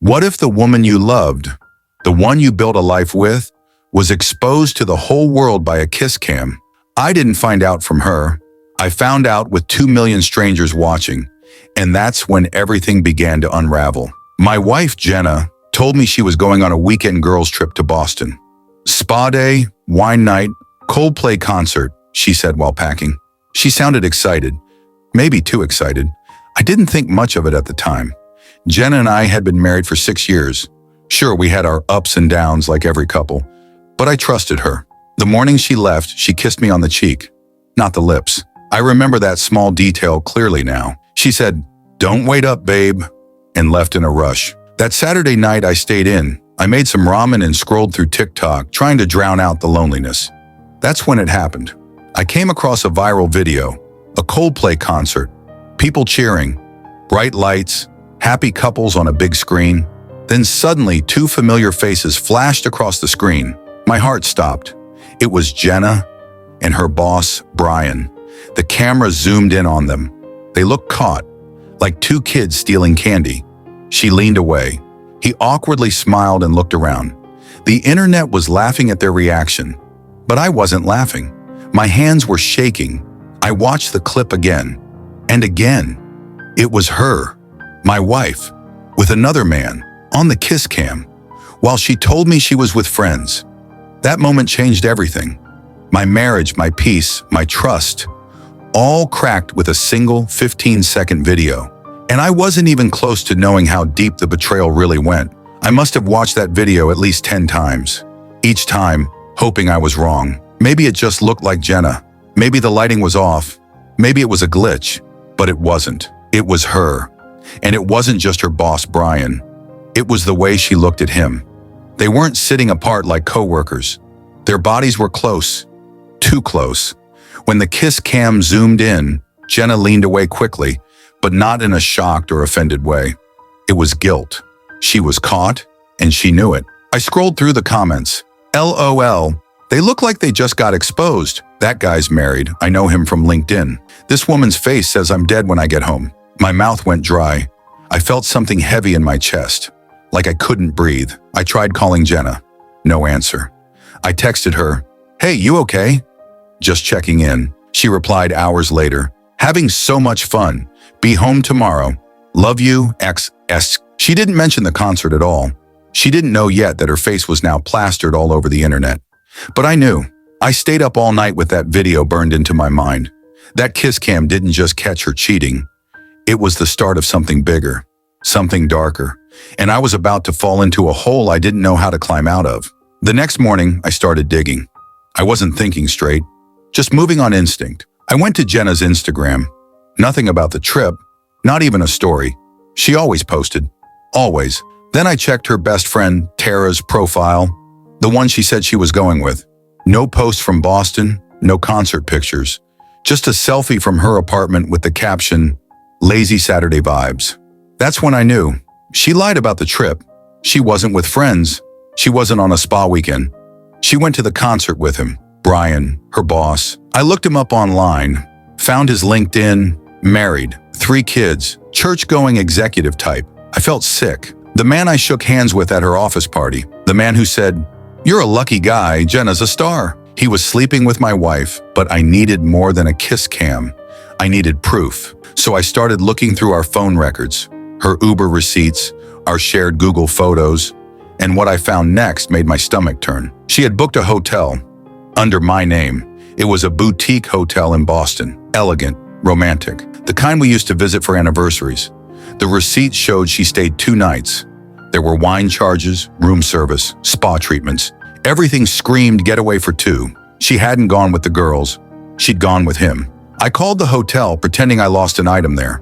What if the woman you loved, the one you built a life with, was exposed to the whole world by a kiss cam? I didn't find out from her. I found out with 2 million strangers watching, and that's when everything began to unravel. My wife, Jenna, told me she was going on a weekend girls trip to Boston. Spa day, wine night, Coldplay concert, she said while packing. She sounded excited, maybe too excited. I didn't think much of it at the time. Jenna and I had been married for 6 years. Sure, we had our ups and downs like every couple, but I trusted her. The morning she left, she kissed me on the cheek, not the lips. I remember that small detail clearly now. She said, "Don't wait up, babe," and left in a rush. That Saturday night I stayed in. I made some ramen and scrolled through TikTok, trying to drown out the loneliness. That's when it happened. I came across a viral video, a Coldplay concert, people cheering, bright lights, happy couples on a big screen. Then suddenly 2 familiar faces flashed across the screen. My heart stopped. It was Jenna and her boss, Brian. The camera zoomed in on them. They looked caught, like 2 kids stealing candy. She leaned away. He awkwardly smiled and looked around. The internet was laughing at their reaction, but I wasn't laughing. My hands were shaking. I watched the clip again and again. It was her, my wife, with another man, on the kiss cam, while she told me she was with friends. That moment changed everything. My marriage, my peace, my trust, all cracked with a single 15-second video. And I wasn't even close to knowing how deep the betrayal really went. I must have watched that video at least 10 times, each time hoping I was wrong. Maybe it just looked like Jenna. Maybe the lighting was off. Maybe it was a glitch, but it wasn't. It was her. And it wasn't just her boss, Brian. It was the way she looked at him. They weren't sitting apart like coworkers. Their bodies were close, too close. When the kiss cam zoomed in, Jenna leaned away quickly, but not in a shocked or offended way. It was guilt. She was caught, and she knew it. I scrolled through the comments. LOL. They look like they just got exposed. That guy's married. I know him from LinkedIn. This woman's face says I'm dead when I get home. My mouth went dry. I felt something heavy in my chest, like I couldn't breathe. I tried calling Jenna. No answer. I texted her, "Hey, you okay?" Just checking in. She replied hours later, "Having so much fun. Be home tomorrow. Love you, XS." She didn't mention the concert at all. She didn't know yet that her face was now plastered all over the internet. But I knew. I stayed up all night with that video burned into my mind. That kiss cam didn't just catch her cheating. It was the start of something bigger, something darker, and I was about to fall into a hole I didn't know how to climb out of. The next morning, I started digging. I wasn't thinking straight, just moving on instinct. I went to Jenna's Instagram. Nothing about the trip, not even a story. She always posted. Always. Then I checked her best friend, Tara's profile, the one she said she was going with. No posts from Boston, no concert pictures. Just a selfie from her apartment with the caption, "Lazy Saturday vibes." That's when I knew. She lied about the trip. She wasn't with friends. She wasn't on a spa weekend. She went to the concert with him, Brian, her boss. I looked him up online, found his LinkedIn, married, 3 kids, church-going executive type. I felt sick. The man I shook hands with at her office party, the man who said, "You're a lucky guy, Jenna's a star." He was sleeping with my wife, but I needed more than a kiss cam. I needed proof. So I started looking through our phone records, her Uber receipts, our shared Google photos, and what I found next made my stomach turn. She had booked a hotel under my name. It was a boutique hotel in Boston, elegant, romantic, the kind we used to visit for anniversaries. The receipt showed she stayed 2 nights. There were wine charges, room service, spa treatments. Everything screamed getaway for 2. She hadn't gone with the girls. She'd gone with him. I called the hotel, pretending I lost an item there.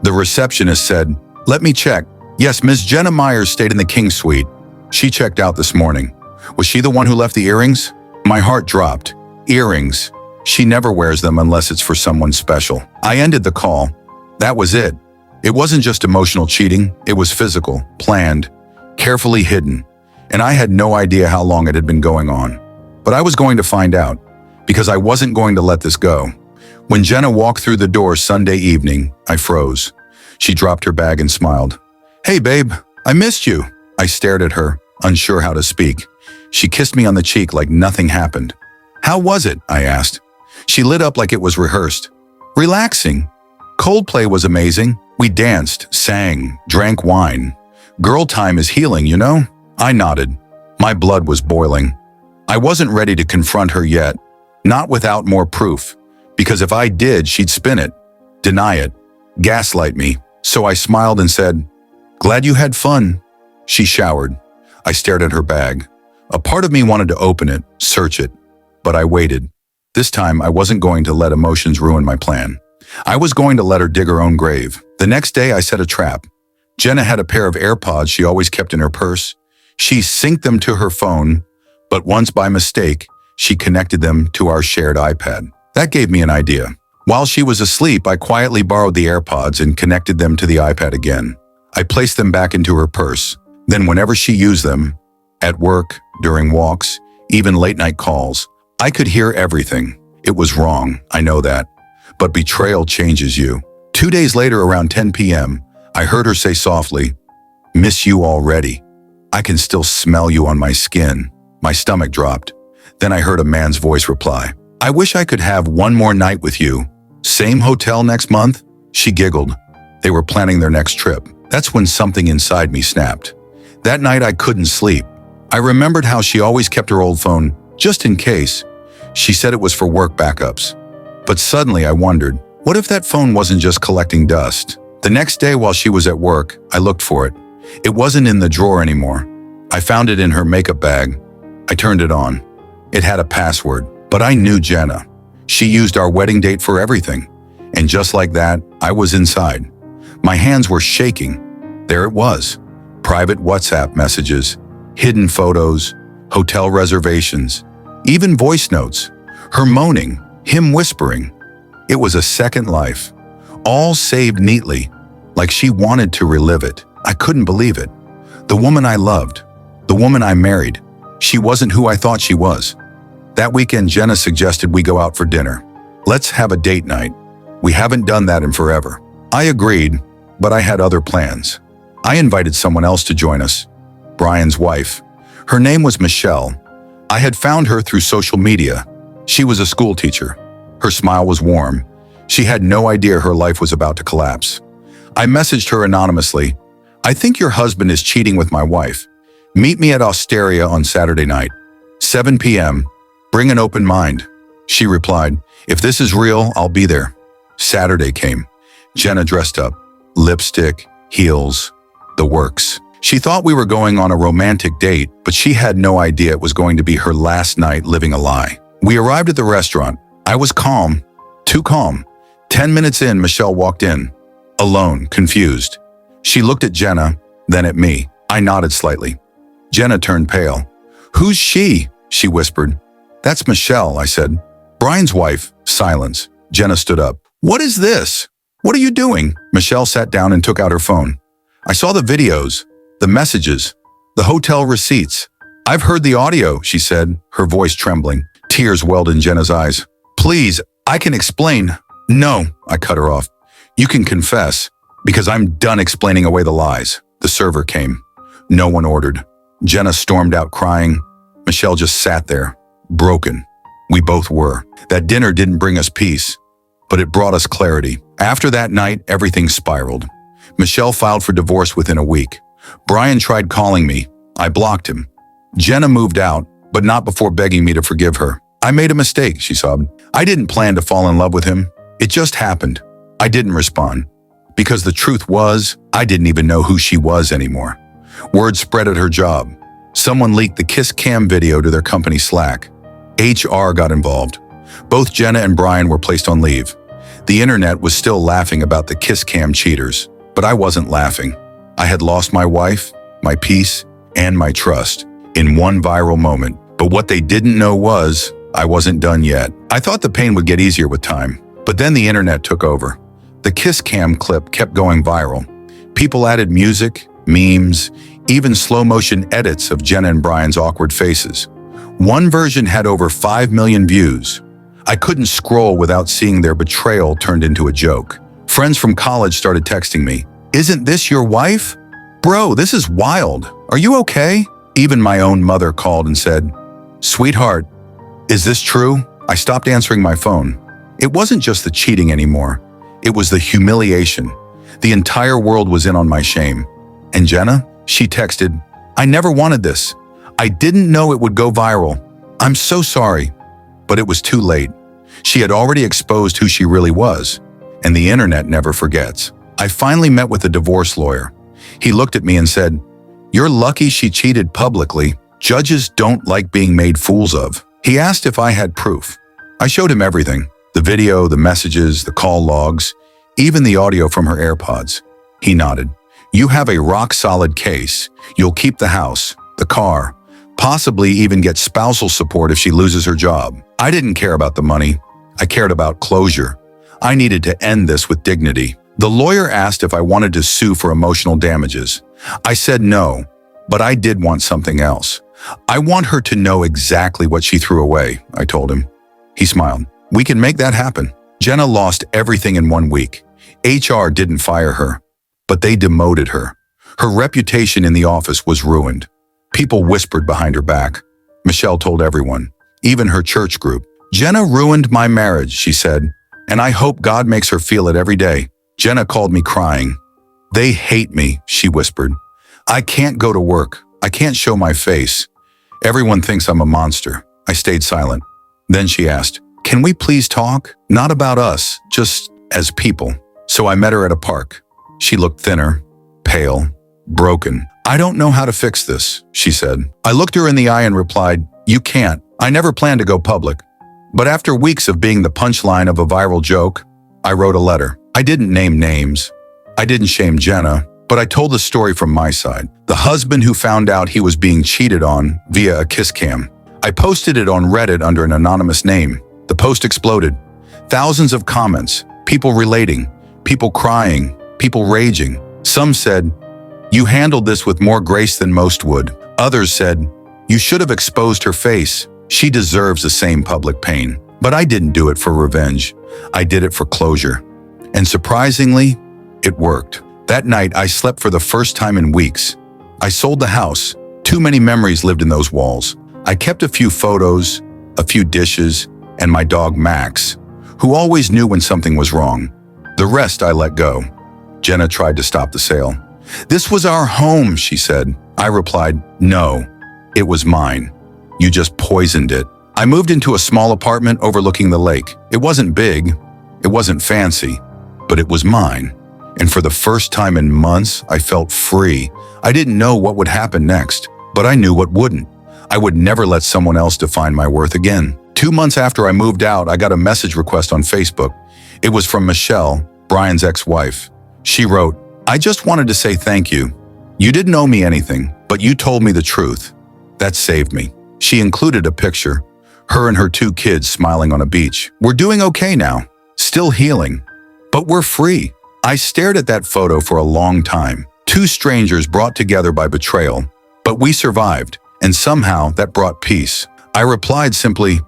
The receptionist said, "Let me check. Yes, Ms. Jenna Myers stayed in the King Suite. She checked out this morning." Was she the one who left the earrings? My heart dropped. Earrings. She never wears them unless it's for someone special. I ended the call. That was it. It wasn't just emotional cheating. It was physical, planned, carefully hidden. And I had no idea how long it had been going on. But I was going to find out, because I wasn't going to let this go. When Jenna walked through the door Sunday evening, I froze. She dropped her bag and smiled. "Hey, babe, I missed you. I stared at her, unsure how to speak. She kissed me on the cheek like nothing happened. How was it? I asked. She lit up like it was rehearsed. Relaxing. Coldplay was amazing. We danced, sang, drank wine. Girl time is healing, you know? I nodded. My blood was boiling. I wasn't ready to confront her yet, not without more proof, because if I did, she'd spin it, deny it, gaslight me. So I smiled and said, "Glad you had fun." She showered. I stared at her bag. A part of me wanted to open it, search it, but I waited. This time, I wasn't going to let emotions ruin my plan. I was going to let her dig her own grave. The next day, I set a trap. Jenna had a pair of AirPods she always kept in her purse. She synced them to her phone, but once by mistake, she connected them to our shared iPad. That gave me an idea. While she was asleep, I quietly borrowed the AirPods and connected them to the iPad again. I placed them back into her purse. Then whenever she used them, at work, during walks, even late-night calls, I could hear everything. It was wrong, I know that. But betrayal changes you. 2 days later, around 10 p.m., I heard her say softly, "Miss you already. I can still smell you on my skin." My stomach dropped. Then I heard a man's voice reply, "I wish I could have one more night with you. Same hotel next month?" She giggled. They were planning their next trip. That's when something inside me snapped. That night I couldn't sleep. I remembered how she always kept her old phone, just in case. She said it was for work backups. But suddenly I wondered, what if that phone wasn't just collecting dust? The next day while she was at work, I looked for it. It wasn't in the drawer anymore. I found it in her makeup bag. I turned it on. It had a password, but I knew Jenna. She used our wedding date for everything. And just like that, I was inside. My hands were shaking. There it was. Private WhatsApp messages, hidden photos, hotel reservations, even voice notes. Her moaning, him whispering. It was a second life. All saved neatly, like she wanted to relive it. I couldn't believe it. The woman I loved, the woman I married, she wasn't who I thought she was. That weekend, Jenna suggested we go out for dinner. Let's have a date night. We haven't done that in forever. I agreed, but I had other plans. I invited someone else to join us, Brian's wife. Her name was Michelle. I had found her through social media. She was a school teacher. Her smile was warm. She had no idea her life was about to collapse. I messaged her anonymously. "I think your husband is cheating with my wife. Meet me at Osteria on Saturday night, 7 p.m. Bring an open mind." She replied, "If this is real, I'll be there." Saturday came. Jenna dressed up, lipstick, heels, the works. She thought we were going on a romantic date, but she had no idea it was going to be her last night living a lie. We arrived at the restaurant. I was calm, too calm. 10 minutes in, Michelle walked in, alone, confused. She looked at Jenna, then at me. I nodded slightly. Jenna turned pale. "Who's she?" she whispered. "That's Michelle," I said. "Brian's wife." Silence. Jenna stood up. "What is this? What are you doing?" Michelle sat down and took out her phone. "I saw the videos, the messages, the hotel receipts. I've heard the audio," she said, her voice trembling. Tears welled in Jenna's eyes. "Please, I can explain." "No," I cut her off. "You can confess, because I'm done explaining away the lies." The server came. No one ordered. Jenna stormed out crying. Michelle just sat there, broken. We both were. That dinner didn't bring us peace, but it brought us clarity. After that night, everything spiraled. Michelle filed for divorce within a week. Brian tried calling me. I blocked him. Jenna moved out, but not before begging me to forgive her. "I made a mistake," she sobbed. "I didn't plan to fall in love with him. It just happened." I didn't respond, because the truth was, I didn't even know who she was anymore. Word spread at her job. Someone leaked the kiss cam video to their company Slack. HR got involved. Both Jenna and Brian were placed on leave. The internet was still laughing about the kiss cam cheaters, but I wasn't laughing. I had lost my wife, my peace, and my trust in one viral moment. But what they didn't know was, I wasn't done yet. I thought the pain would get easier with time, but then the internet took over. The kiss cam clip kept going viral. People added music, memes, even slow-motion edits of Jenna and Brian's awkward faces. One version had over 5 million views. I couldn't scroll without seeing their betrayal turned into a joke. Friends from college started texting me, "Isn't this your wife?" Bro, this is wild. Are you okay? Even my own mother called and said, Sweetheart, is this true? I stopped answering my phone. It wasn't just the cheating anymore. It was the humiliation. The entire world was in on my shame. And Jenna, she texted, I never wanted this. I didn't know it would go viral. I'm so sorry. But it was too late. She had already exposed who she really was. And the internet never forgets. I finally met with a divorce lawyer. He looked at me and said, You're lucky she cheated publicly. Judges don't like being made fools of. He asked if I had proof. I showed him everything. The video, the messages, the call logs, even the audio from her AirPods. He nodded. You have a rock-solid case. You'll keep the house, the car, possibly even get spousal support if she loses her job. I didn't care about the money. I cared about closure. I needed to end this with dignity. The lawyer asked if I wanted to sue for emotional damages. I said no, but I did want something else. I want her to know exactly what she threw away, I told him. He smiled. We can make that happen. Jenna lost everything in 1 week. HR didn't fire her, but they demoted her. Her reputation in the office was ruined. People whispered behind her back. Michelle told everyone, even her church group. Jenna ruined my marriage, she said, and I hope God makes her feel it every day. Jenna called me crying. They hate me, she whispered. I can't go to work. I can't show my face. Everyone thinks I'm a monster. I stayed silent. Then she asked, Can we please talk? Not about us, just as people. So I met her at a park. She looked thinner, pale, broken. I don't know how to fix this, she said. I looked her in the eye and replied, You can't. I never planned to go public. But after weeks of being the punchline of a viral joke, I wrote a letter. I didn't name names. I didn't shame Jenna, but I told the story from my side. The husband who found out he was being cheated on via a kiss cam. I posted it on Reddit under an anonymous name. The post exploded. Thousands of comments, people relating, people crying, people raging. Some said, You handled this with more grace than most would. Others said, You should have exposed her face. She deserves the same public pain. But I didn't do it for revenge. I did it for closure. And surprisingly, it worked. That night, I slept for the first time in weeks. I sold the house. Too many memories lived in those walls. I kept a few photos, a few dishes, and my dog Max, who always knew when something was wrong. The rest I let go. Jenna tried to stop the sale. This was our home, she said. I replied, No, it was mine. You just poisoned it. I moved into a small apartment overlooking the lake. It wasn't big, it wasn't fancy, but it was mine. And for the first time in months, I felt free. I didn't know what would happen next, but I knew what wouldn't. I would never let someone else define my worth again. 2 months after I moved out, I got a message request on Facebook. It was from Michelle, Brian's ex-wife. She wrote, I just wanted to say thank you. You didn't owe me anything, but you told me the truth. That saved me. She included a picture, her and her 2 kids smiling on a beach. We're doing okay now, still healing, but we're free. I stared at that photo for a long time. 2 strangers brought together by betrayal, but we survived, and somehow that brought peace. I replied simply,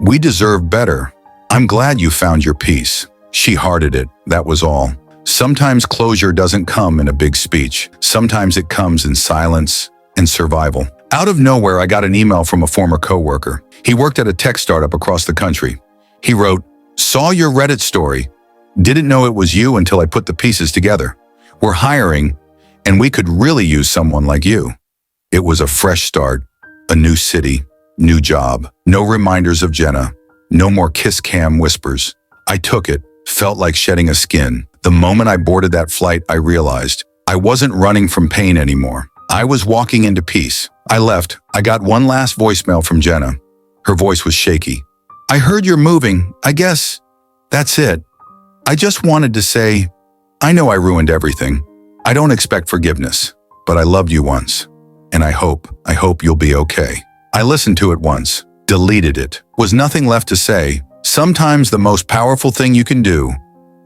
We deserve better. I'm glad you found your peace. She hearted it, that was all. Sometimes closure doesn't come in a big speech. Sometimes it comes in silence and survival. Out of nowhere, I got an email from a former coworker. He worked at a tech startup across the country. He wrote, Saw your Reddit story. Didn't know it was you until I put the pieces together. We're hiring, and we could really use someone like you. It was a fresh start, a new city, new job, no reminders of Jenna, no more kiss cam whispers. I took it, felt like shedding a skin. The moment I boarded that flight, I realized I wasn't running from pain anymore. I was walking into peace. I left. I got one last voicemail from Jenna. Her voice was shaky. I heard you're moving. I guess that's it. I just wanted to say, I know I ruined everything. I don't expect forgiveness, but I loved you once. And I hope you'll be okay. I listened to it once, deleted it. Was nothing left to say. Sometimes the most powerful thing you can do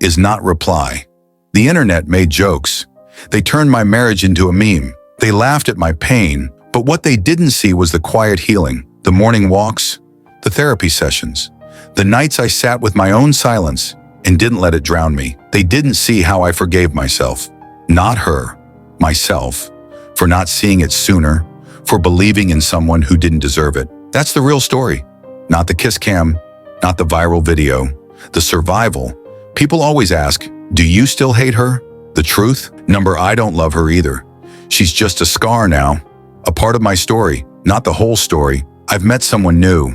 is not reply. The internet made jokes. They turned my marriage into a meme. They laughed at my pain, but what they didn't see was the quiet healing, the morning walks, the therapy sessions, the nights I sat with my own silence and didn't let it drown me. They didn't see how I forgave myself. Not her, myself. for not seeing it sooner, for believing in someone who didn't deserve it. That's the real story. Not the kiss cam, not the viral video, the survival. People always ask, do you still hate her? The truth? Number, I don't love her either. She's just a scar now, a part of my story, not the whole story. I've met someone new.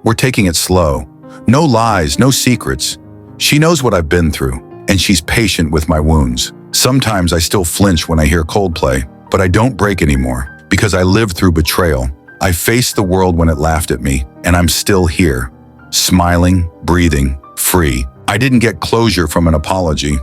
We're taking it slow. No lies, no secrets. She knows what I've been through, and she's patient with my wounds. Sometimes I still flinch when I hear Coldplay, but I don't break anymore, because I lived through betrayal. I faced the world when it laughed at me, and I'm still here, smiling, breathing, free. I didn't get closure from an apology.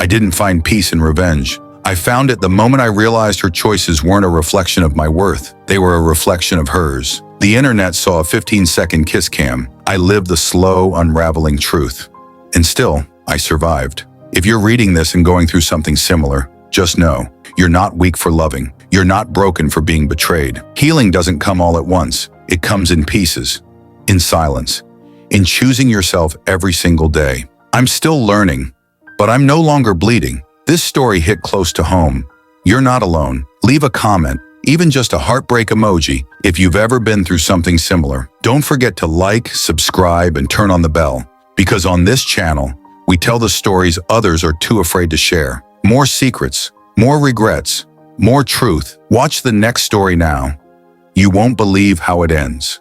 I didn't find peace in revenge. I found it the moment I realized her choices weren't a reflection of my worth. They were a reflection of hers. The internet saw a 15-second kiss cam. I lived the slow, unraveling truth. And still, I survived. If you're reading this and going through something similar, just know, you're not weak for loving. You're not broken for being betrayed. Healing doesn't come all at once. It comes in pieces, in silence, in choosing yourself every single day. I'm still learning, but I'm no longer bleeding. This story hit close to home. You're not alone. Leave a comment, even just a heartbreak emoji, if you've ever been through something similar. Don't forget to like, subscribe, and turn on the bell, because on this channel, we tell the stories others are too afraid to share. More secrets, more regrets, more truth. Watch the next story now. You won't believe how it ends.